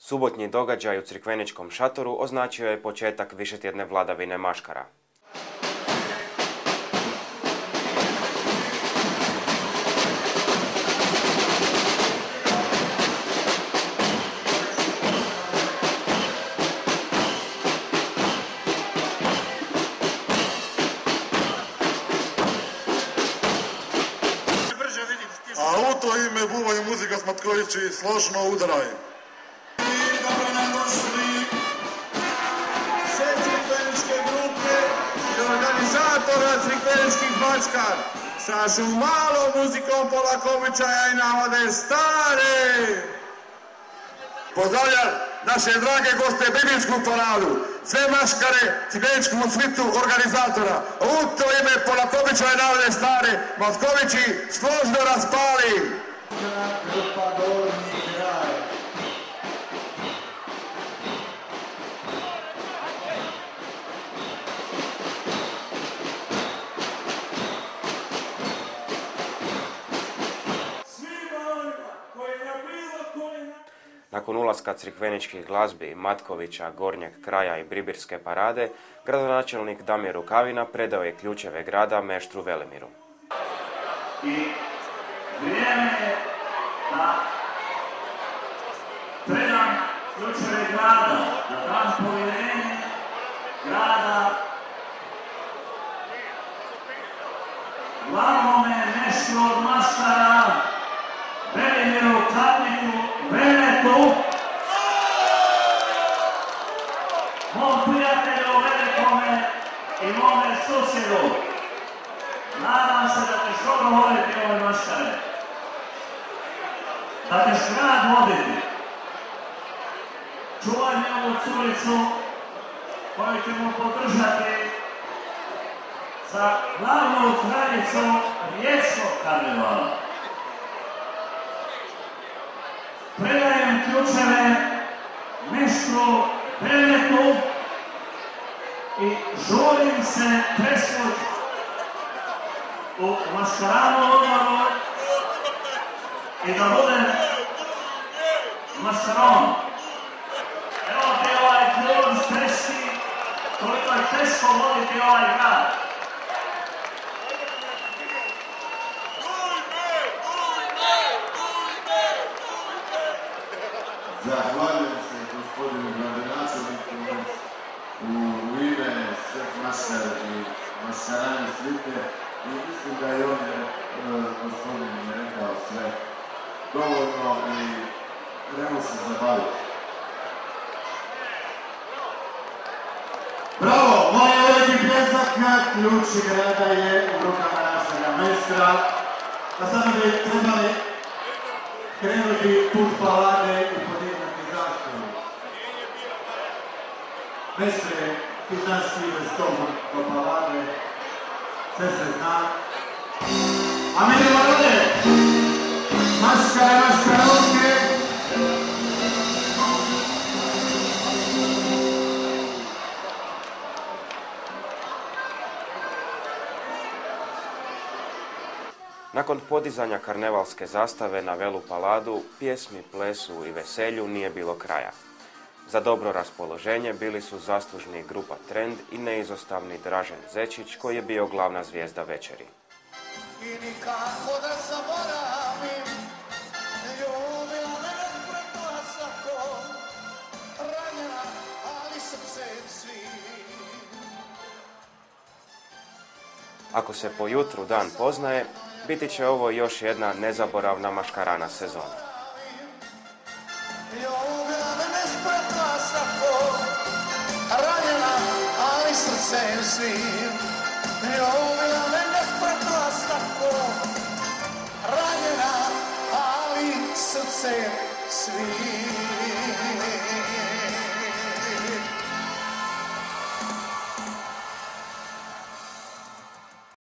Subotnji događaj u Crikveničkom šatoru označio je početak višetjedne vladavine maškara. A u to ime buvaju muzika Smatkovići složno udaraj. Dobro nam došli sve crikveničke grupe i organizatora crikveničkih bačkar sa šumalom muzikom Polakovića i navode stare. Pozdravljam naše drage goste Biblijsku paradu, sve maškare, crikveničku svitu organizatora. U to ime Polakovića i navode stare, Matkovići složno raspali. Nakon ulaska crikveničkih glazbi, Matkovića, Gornjeg kraja i Bribirske parade, gradonačelnik Damir Rukavina predao je ključeve grada meštru Velimiru. I vrijeme je da predam ključeve grada, da dam povjerenje grada glavnome meštru od maškara, Velimiru Kadniku Veletu, mom prijatelju velikome i mome susjedu. Nadam se da ćeš dobro voditi ove maškare, da ćeš grad voditi. Čuvaj mi ovu curicu koju ćemo podržati za glavnu kraljicu riječkog karnevala. Predajem ključeve meštru Veletu i žurim se presvod u maškaranu odmoru i da budem maškaron. Evo ti ovaj ključ teški, koliko je teško voditi ovaj grad. Zahvaljujem se gospodinu gradonačelniku u ime svih maškara i maškarane svite i mislim da je on gospodin rekao sve dovoljno i nemo se zabaviti. Bravo! Moj veliki pljesak, ključ grada je u rukama našega mestra. A sada bi trebali krenuti put palade i podignati zastavu. Mestre, ti znaš stive s tobom do palade, sve se zna. A mi idemo dalje! Maškare, maškaronke! Nakon podizanja karnevalske zastave na Velu Paladu, pjesmi, plesu i veselju nije bilo kraja. Za dobro raspoloženje bili su zaslužni grupa Trend i neizostavni Dražen Zečić, koji je bio glavna zvijezda večeri. I nikako da zaboravim, ljubila me nespremna sako, ranjena, ali srce svi. Ako se po jutru dan poznaje, biti će ovo još jedna nezaboravna maškarana sezona. Ljubila me nespremna sako, ranjena, ali srce svi. Ljubila me nespremna sako, ranjena, ali srce svi.